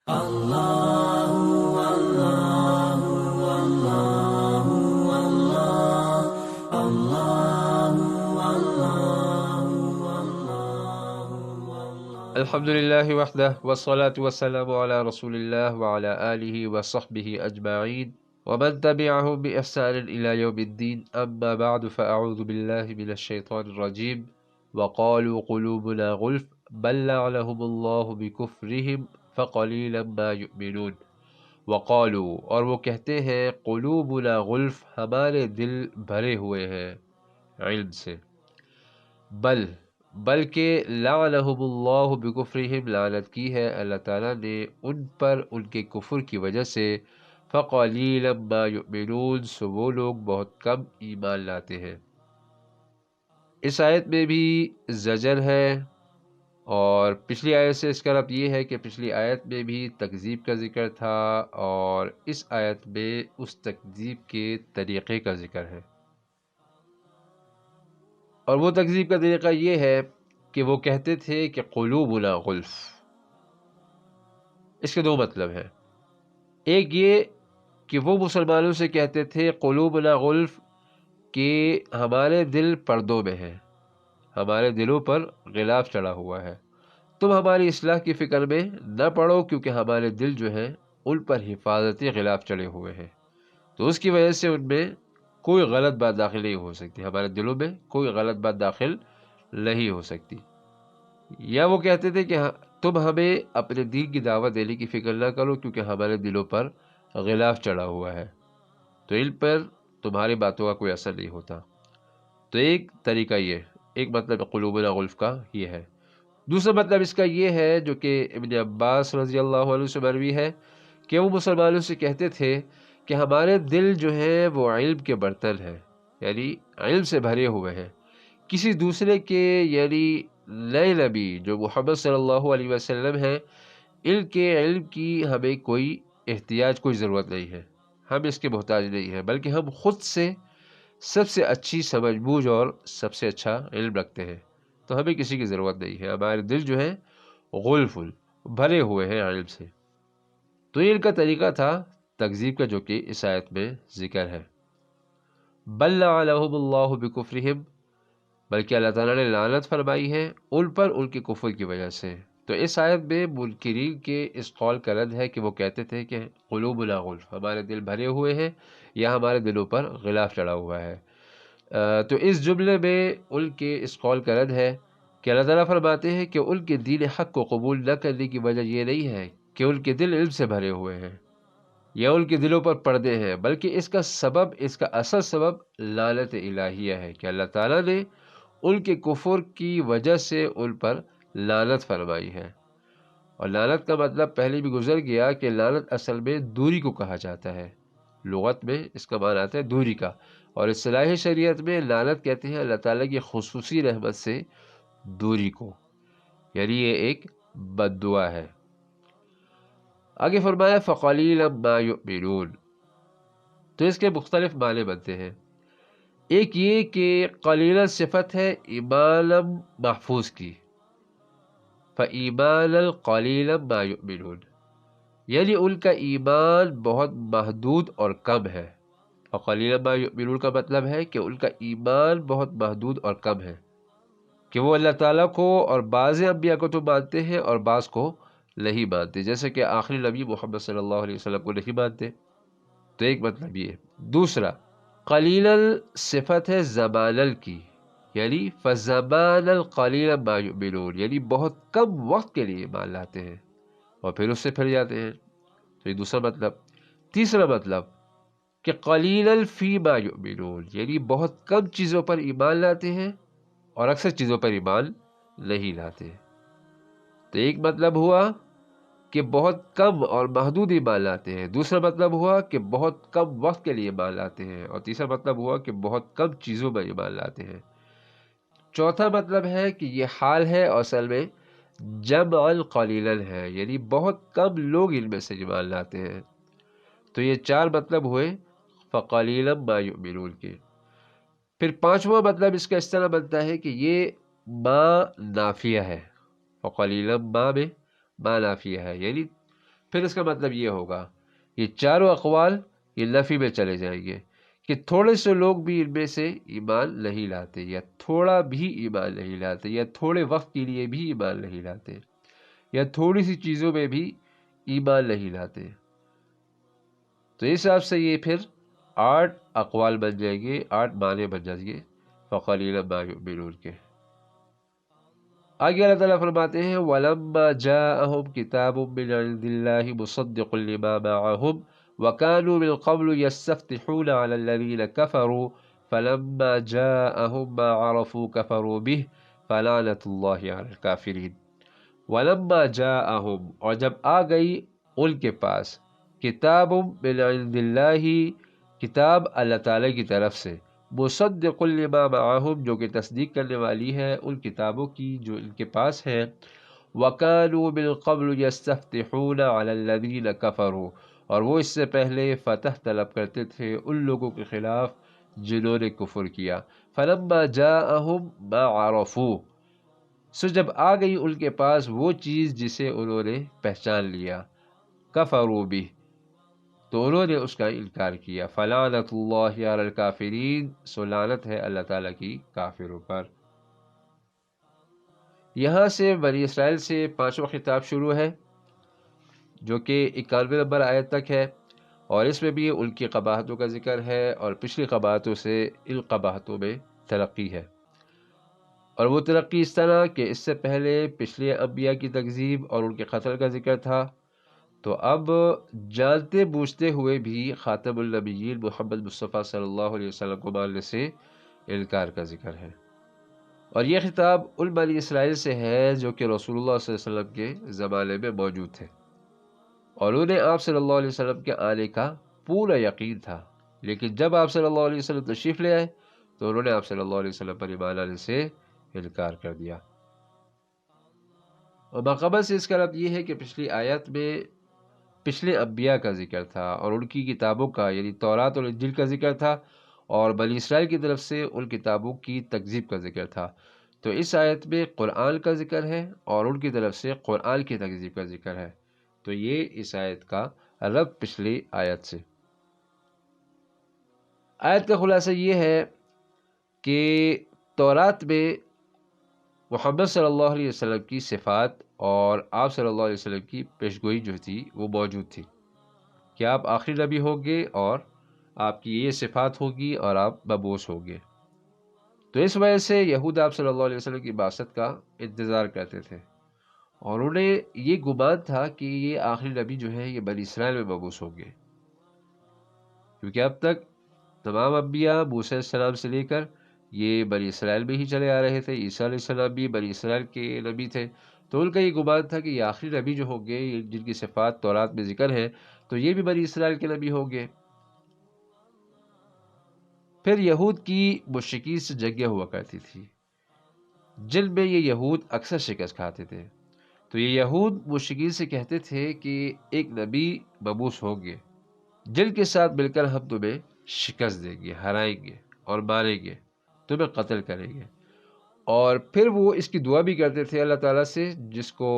الحمد للہ وحدہ والصلاة والسلام علی رسول اللہ وعلی آلہ وصحبہ اجمعین ومن تبعهم بإحسان إلى يوم الدین اما بعد فاعوذ باللہ من الشیطان الرجیم وقالوا قلوبنا غلف بل لعنهم اللہ بکفرهم فقلیلا ما یؤمنون وقالوا، اور وہ کہتے ہیں، قلوبنا غلف، ہمارے دل بھرے ہوئے ہیں علم سے، بلکہ لعنہم اللہ بکفرہم، لعنت کی ہے اللہ تعالیٰ نے ان پر ان کے کفر کی وجہ سے، فقلیلا ما یؤمنون، سو وہ لوگ بہت کم ایمان لاتے ہیں۔ اس آیت میں بھی زجر ہے، اور پچھلی آیت سے اس کا ربط یہ ہے کہ پچھلی آیت میں بھی تکذیب کا ذکر تھا، اور اس آیت میں اس تکذیب کے طریقے کا ذکر ہے۔ اور وہ تکذیب کا طریقہ یہ ہے کہ وہ کہتے تھے کہ قلوبنا غلف۔ اس کے دو مطلب ہیں، ایک یہ کہ وہ مسلمانوں سے کہتے تھے قلوبنا غلف، کہ ہمارے دل پردوں میں ہیں، ہمارے دلوں پر غلاف چڑھا ہوا ہے، تم ہماری اصلاح کی فکر میں نہ پڑو، کیونکہ ہمارے دل جو ہیں ان پر حفاظتی غلاف چڑھے ہوئے ہیں، تو اس کی وجہ سے ان میں کوئی غلط بات داخل نہیں ہو سکتی، ہمارے دلوں میں کوئی غلط بات داخل نہیں ہو سکتی۔ یا وہ کہتے تھے کہ تم ہمیں اپنے دین کی دعوت دینے کی فکر نہ کرو، کیونکہ ہمارے دلوں پر غلاف چڑھا ہوا ہے، تو ان پر تمہاری باتوں کا کوئی اثر نہیں ہوتا۔ تو ایک طریقہ یہ، ایک مطلب قلوبنا غلف کا یہ ہے۔ دوسرا مطلب اس کا یہ ہے، جو کہ ابن عباس رضی اللہ عنہ سے مروی ہے، کہ وہ مسلمانوں سے کہتے تھے کہ ہمارے دل جو ہیں وہ علم کے برتن ہیں، یعنی علم سے بھرے ہوئے ہیں، کسی دوسرے کے، یعنی نئے نبی جو محمد صلی اللہ علیہ وسلم ہیں، ان کے علم کی ہمیں کوئی احتیاج، کوئی ضرورت نہیں ہے، ہم اس کے محتاج نہیں ہیں، بلکہ ہم خود سے سب سے اچھی سمجھ بوجھ اور سب سے اچھا علم رکھتے ہیں، تو ہمیں کسی کی ضرورت نہیں ہے، ہمارے دل جو ہیں غلف بھرے ہوئے ہیں علم سے۔ تو یہ ان کا طریقہ تھا تکذیب کا، جو کہ اس آیت میں ذکر ہے۔ بل لعنہم اللہ بکفرہم، بلکہ اللہ تعالیٰ نے لعنت فرمائی ہے ان پر ان کے کفر کی وجہ سے۔ تو اس آیت میں منکرین کے اس قول کا رد ہے کہ وہ کہتے تھے کہ قلوبنا غلف، ہمارے دل بھرے ہوئے ہیں یا ہمارے دلوں پر غلاف چڑھا ہوا ہے۔ تو اس جملے میں ان کے اس قول کا رد ہے کہ اللہ تعالیٰ فرماتے ہیں کہ ان کے دین حق کو قبول نہ کرنے کی وجہ یہ نہیں ہے کہ ان کے دل علم سے بھرے ہوئے ہیں یا ان کے دلوں پر پردے ہیں، بلکہ اس کا سبب، اس کا اصل سبب لعنت الہیہ ہے، کہ اللہ تعالیٰ نے ان کے کفر کی وجہ سے ان پر لعنت فرمائی ہے۔ اور لعنت کا مطلب پہلے بھی گزر گیا کہ لعنت اصل میں دوری کو کہا جاتا ہے، لغت میں اس کا معنی آتا ہے دوری کا، اور اصطلاح شریعت میں لعنت کہتے ہیں اللہ تعالیٰ کی خصوصی رحمت سے دوری کو، یعنی یہ ایک بد دعا ہے۔ آگے فرمایا فقلیلا ما یؤمنون، تو اس کے مختلف معنی بنتے ہیں۔ ایک یہ کہ قلیلا صفت ہے ایمان محفوظ کی، فَإِيمَانًا قَلِيلًا مَا يُؤْمِنُونَ، یعنی ان کا ایمان بہت محدود اور کم ہے۔ فَقَلِيلًا مَا يُؤْمِنُونَ کا مطلب ہے کہ ان کا ایمان بہت محدود اور کم ہے، کہ وہ اللہ تعالیٰ کو اور بعض انبیاء کو تو مانتے ہیں اور بعض کو نہیں مانتے، جیسے کہ آخری نبی محمد صلی اللہ علیہ وسلم کو نہیں مانتے۔ تو ایک مطلب یہ ہے۔ دوسرا، قلیلاً صفت ہے زمانل کی، یعنی فَزَمَانًا قَلِيلًا مَا يُؤْمِنُونَ، یعنی بہت کم وقت کے لیے ایمان لاتے ہیں اور پھر اس سے پھر جاتے ہیں۔ تو یہ دوسرا مطلب۔ تیسرا مطلب کہ قلیلاً فی ما یؤمنون، یعنی بہت کم چیزوں پر ایمان لاتے ہیں اور اکثر چیزوں پر ایمان نہیں لاتے۔ تو ایک مطلب ہوا کہ بہت کم اور محدود ایمان لاتے ہیں، دوسرا مطلب ہوا کہ بہت کم وقت کے لیے ایمان لاتے ہیں، اور تیسرا مطلب ہوا کہ بہت کم چیزوں پر ایمان لاتے ہیں۔ چوتھا مطلب ہے کہ یہ حال ہے اور اصل میں جمعاً قلیلاً ہے، یعنی بہت کم لوگ ان میں سے ایمان لاتے ہیں۔ تو یہ چار مطلب ہوئے فقلیلا ما یؤمنون کے۔ پھر پانچواں مطلب اس کا اس طرح بنتا ہے کہ یہ ما نافیہ ہے، فقلیلا ما میں ما نافیہ ہے، یعنی پھر اس کا مطلب یہ ہوگا یہ چاروں اقوال یہ نفی میں چلے جائیں گے کہ تھوڑے سے لوگ بھی ان میں سے ایمان نہیں لاتے، یا تھوڑا بھی ایمان نہیں لاتے، یا تھوڑے وقت کے لیے بھی ایمان نہیں لاتے، یا تھوڑی سی چیزوں میں بھی ایمان نہیں لاتے۔ تو اس حساب سے یہ پھر 8 اقوال بن جائیں گے، 8 معنی بن جائیں گے فَقَلِيلًا مَا يُؤْمِنُونَ کے۔ آگے اللہ تعالیٰ فرماتے ہیں وَلَمَّا جَاءَهُمْ كِتَابٌ مِّنْ عِندِ اللَّهِ مُصَدِّقٌ لِّمَا مَعَهُمْ وَكَانُوا مِن قَبْلُ يَسْتَفْتِحُونَ عَلَى الَّذِينَ كَفَرُوا فَلَمَّا جَاءَهُم مَّا عَرَفُوا كَفَرُوا بِهِ فَلَعْنَةُ اللَّهِ عَلَى الْكَافِرِينَ۔ وَلَمَّا جَاءَهُم، اور جب آ گئی ان کے پاس، کتاب من عند اللہ، کتاب اللہ تعالیٰ کی طرف سے، مصدق لما معہم، جو کہ تصدیق کرنے والی ہے ان کتابوں کی جو ان کے پاس ہے، وَكَانُوا مِن قَبْلُ يَسْتَفْتِحُونَ عَلَى الَّذِينَ كَفَرُوا، اور وہ اس سے پہلے فتح طلب کرتے تھے ان لوگوں کے خلاف جنہوں نے کفر کیا۔ فَلَمَّا جَاءَهُم مَا عَرَفُوا، سو جب آ گئی ان کے پاس وہ چیز جسے انہوں نے پہچان لیا، کفروا بہ، تو انہوں نے اس کا انکار کیا۔ فلعنۃ اللہ علی الکافرین، سو لعنت ہے اللہ تعالیٰ کی کافروں پر۔ یہاں سے بنی اسرائیل سے 5واں خطاب شروع ہے جو کہ 91 نمبر آیت تک ہے، اور اس میں بھی ان کی قباحتوں کا ذکر ہے، اور پچھلی قباحتوں سے ان قباحتوں میں ترقی ہے، اور وہ ترقی اس طرح کہ اس سے پہلے پچھلے انبیاء کی تکذیب اور ان کے قتل کا ذکر تھا، تو اب جانتے بوجھتے ہوئے بھی خاتم النبیین محمد مصطفیٰ صلی اللہ علیہ وسلم کو ماننے سے انکار کا ذکر ہے۔ اور یہ خطاب ان بنی اسرائیل سے ہے جو کہ رسول اللہ صلی اللہ علیہ وسلم کے زمانے میں موجود تھے، اور انہیں آپ صلی اللہ علیہ وسلم کے آنے کا پورا یقین تھا، لیکن جب آپ صلی اللہ علیہ وسلم تشریف لے آئے تو انہوں نے آپ صلی اللہ علیہ وسلم پر ایمان لانے سے انکار کر دیا۔ اور ماقبل سے اس کا مطلب یہ ہے کہ پچھلی آیت میں پچھلے انبیاء کا ذکر تھا اور ان کی کتابوں کا، یعنی تورات اور انجیل کا ذکر تھا، اور بنی اسرائیل کی طرف سے ان کتابوں کی تکذیب کا ذکر تھا۔ تو اس آیت میں قرآن کا ذکر ہے اور ان کی طرف سے قرآن کی تکذیب کا ذکر ہے، تو یہ اس آیت کا ربط پچھلی آیت سے۔ آیت کا خلاصہ یہ ہے کہ تورات میں محمد صلی اللہ علیہ وسلم کی صفات اور آپ صلی اللہ علیہ وسلم کی پیشگوئی جو تھی وہ موجود تھی کہ آپ آخری نبی ہوں گے اور آپ کی یہ صفات ہوگی اور آپ مبعوث ہوں گے۔ تو اس وجہ سے یہود آپ صلی اللہ علیہ وسلم کی بعثت کا انتظار کرتے تھے، اور انہیں یہ گمان تھا کہ یہ آخری نبی جو ہے یہ بنی اسرائیل میں مبعوث ہوں گے، کیونکہ اب تک تمام انبیاء موسیٰ علیہ السلام سے لے کر یہ بنی اسرائیل میں ہی چلے آ رہے تھے، عیسیٰ علیہ السلام بھی بنی اسرائیل کے نبی تھے، تو ان کا یہ گمان تھا کہ یہ آخری نبی جو ہوں گے جن کی صفات تورات میں ذکر ہے تو یہ بھی بنی اسرائیل کے نبی ہوں گے۔ پھر یہود کی مشرکین سے جنگیں ہوا کرتی تھی جن میں یہ یہود اکثر شکست کھاتے تھے، تو یہ یہود مشرکین سے کہتے تھے کہ ایک نبی مبعوث ہوں گے جن کے ساتھ مل کر ہم تمہیں شکست دیں گے، ہرائیں گے اور ماریں گے، تمہیں قتل کریں گے۔ اور پھر وہ اس کی دعا بھی کرتے تھے اللہ تعالیٰ سے، جس کو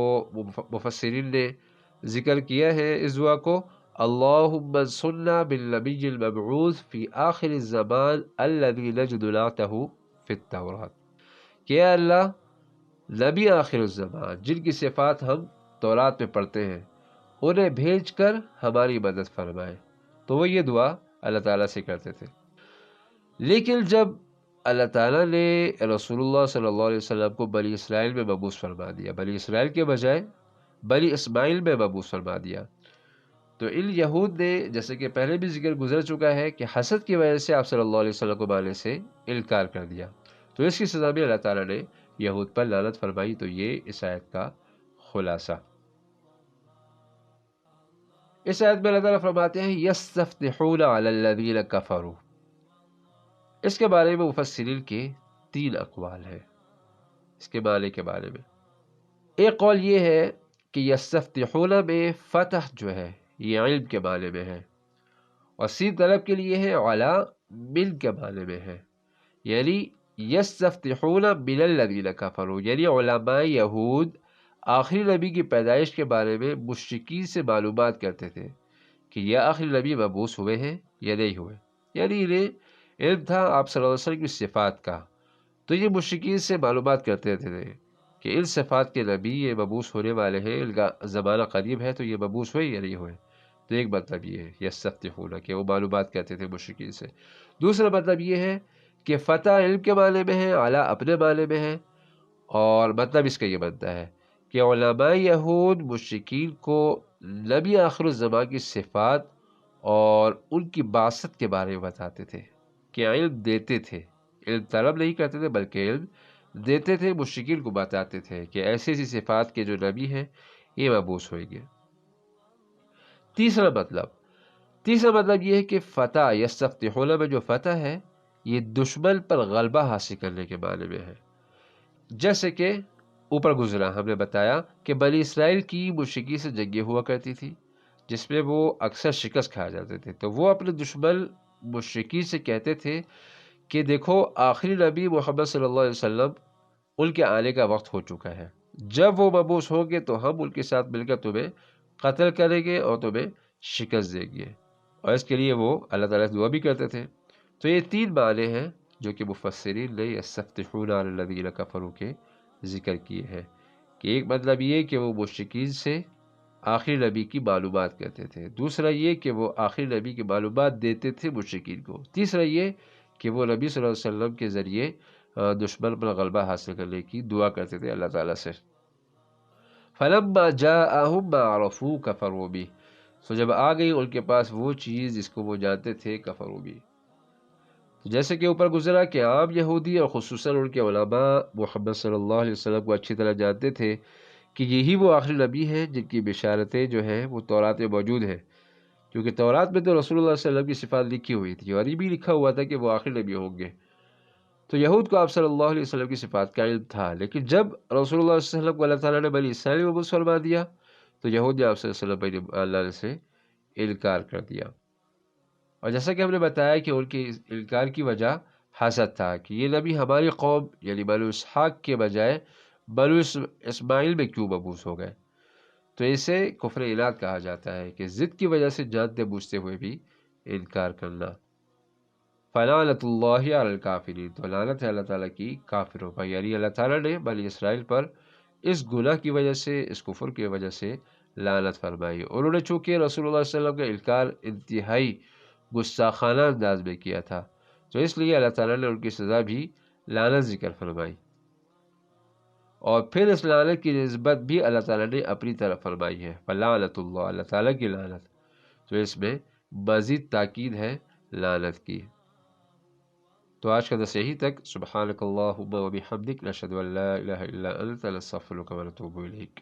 مفسرین نے ذکر کیا ہے اس دعا کو، اللہم انصرنا بالنبی المبعوث فی آخر الزمان الذی نجد نعتہ فی التوراۃ، کہ اے اللہ نبی آخر الزمان جن کی صفات ہم تورات میں پڑھتے ہیں انہیں بھیج کر ہماری مدد فرمائے۔ تو وہ یہ دعا اللہ تعالیٰ سے کرتے تھے، لیکن جب اللہ تعالیٰ نے رسول اللہ صلی اللہ علیہ وسلم کو بنی اسرائیل میں مبعوث فرما دیا، بنی اسرائیل کے بجائے بنی اسماعیل میں مبعوث فرما دیا، تو ان یہود نے، جیسے کہ پہلے بھی ذکر گزر چکا ہے، کہ حسد کی وجہ سے آپ صلی اللہ علیہ وسلم کو ماننے سے انکار کر دیا، تو اس کی سزا میں اللہ تعالیٰ نے یہود پر لعنت فرمائی۔ تو یہ اس آیت کا خلاصہ۔ اس آیت میں اللہ تعالیٰ فرماتے ہیں یستفتحون علی الذین کفروا، اس کے بارے میں مفسرین کے 3 اقوال ہیں اس کے معنی کے بارے میں۔ ایک قول یہ ہے کہ یستفتحون میں فتح جو ہے یہ علم کے معنی میں ہے، اور سین طلب کے لیے ہے علی من کے معنی میں ہے، یعنی یستفتحون من الذین کفروا، یعنی علماء یہود آخری نبی کی پیدائش کے بارے میں مشرکین سے معلومات کرتے تھے کہ یہ آخری نبی مبعوث ہوئے ہیں یا نہیں ہوئے، یعنی انہیں علم تھا آپ صلی اللہ علیہ وسلم کی صفات کا، تو یہ مشرکین سے معلومات کرتے تھے کہ ان صفات کے نبی یہ مبعوث ہونے والے ہیں، ان کا زمانہ قریب ہے، تو یہ مبعوث ہوئے یا نہیں ہوئے۔ تو ایک مطلب یہ ہے یستفتحون کہ وہ معلومات کرتے تھے مشرکین سے۔ دوسرا مطلب یہ ہے کہ فتح علم کے معنی میں ہے، اعلیٰ اپنے معنی میں ہے، اور مطلب اس کا یہ بنتا ہے کہ علماء یہود مشرکین کو نبی آخر الزمان کی صفات اور ان کی بعثت کے بارے میں بتاتے تھے، کہ علم دیتے تھے، علم طلب نہیں کرتے تھے بلکہ علم دیتے تھے، مشرکین کو بتاتے تھے کہ ایسی ایسی صفات کے جو نبی ہیں یہ مبعوث ہوئیں گے۔ تیسرا مطلب یہ ہے کہ فتح یستفتحون میں جو فتح ہے یہ دشمن پر غلبہ حاصل کرنے کے معنی میں ہے، جیسے کہ اوپر گزرا ہم نے بتایا کہ بنی اسرائیل کی مشرکین سے جنگیں ہوا کرتی تھی جس میں وہ اکثر شکست کھا جاتے تھے، تو وہ اپنے دشمن مشرکین سے کہتے تھے کہ دیکھو آخری نبی محمد صلی اللہ علیہ وسلم ان کے آنے کا وقت ہو چکا ہے، جب وہ مبعوث ہوں گے تو ہم ان کے ساتھ مل کر تمہیں قتل کریں گے اور تمہیں شکست دیں گے، اور اس کے لیے وہ اللہ تعالیٰ سے دعا بھی کرتے تھے۔ تو یہ تین معنی ہیں جو کہ مفسرین نے یستفتحون علی الذین کفروا کے ذکر کیے ہیں، کہ ایک مطلب یہ کہ وہ مشرکین سے آخری نبی کی معلومات کرتے تھے، دوسرا یہ کہ وہ آخری نبی کی معلومات دیتے تھے مشرکین کو، تیسرا یہ کہ وہ نبی صلی اللہ علیہ وسلم کے ذریعے دشمن پر غلبہ حاصل کرنے کی دعا کرتے تھے اللہ تعالیٰ سے۔ فلما جاءہم ما عرفوا کفروا بہ، سو جب آ گئی ان کے پاس وہ چیز جس کو وہ جانتے تھے کفروا بہ، جیسے کہ اوپر گزرا کہ عام یہودی اور خصوصاً ان کے علماء محمد صلی اللہ علیہ وسلم کو اچھی طرح جانتے تھے کہ یہی وہ آخری نبی ہیں جن کی بشارتیں جو ہیں وہ تورات میں موجود ہیں، کیونکہ تورات میں تو رسول اللہ صلی اللہ علیہ وسلم کی صفات لکھی ہوئی تھی اور یہ بھی لکھا ہوا تھا کہ وہ آخری نبی ہوں گے، تو یہود کو آپ صلی اللہ علیہ وسلم کی صفات کا علم تھا، لیکن جب رسول اللہ صلی اللہ علیہ وسلم کو اللہ تعالیٰ نے بنی اسرائیل میں مبعوث فرما دیا تو یہود نے آپ صلی اللہ علیہ وسلم پر اللہ سے انکار کر دیا، اور جیسا کہ ہم نے بتایا کہ ان کے انکار کی وجہ حسد تھا کہ یہ نبی ہماری قوم یعنی بنو اسحاق کے بجائے بنو اسماعیل میں کیوں مبعوث ہو گئے، تو اسے کفر عناد کہا جاتا ہے کہ ضد کی وجہ سے جانتے بوجھتے ہوئے بھی انکار کرنا۔ فلعنت اللہ علی الکافرین، تو لعنت ہے اللہ تعالیٰ کی کافروں پر، یعنی اللہ تعالیٰ نے بنی اسرائیل پر اس گناہ کی وجہ سے، اس کفر کی وجہ سے لعنت فرمائی، انہوں نے چونکہ رسول اللہ صلی اللہ علیہ وسلم کا انکار انتہائی گستاخانہ انداز میں کیا تھا، تو اس لیے اللہ تعالیٰ نے ان کی سزا بھی لعنت ذکر فرمائی، اور پھر اس لعنت کی نسبت بھی اللہ تعالیٰ نے اپنی طرف فرمائی ہے، فلعنت اللہ، اللہ تعالیٰ کی لعنت، تو اس میں مزید تاکید ہے لعنت کی۔ تو آج کا درس یہی تک، سبحانک اللہم و بحمدک، نشہد ان لا الہ الا انت، نستغفرک و نتوب الیک۔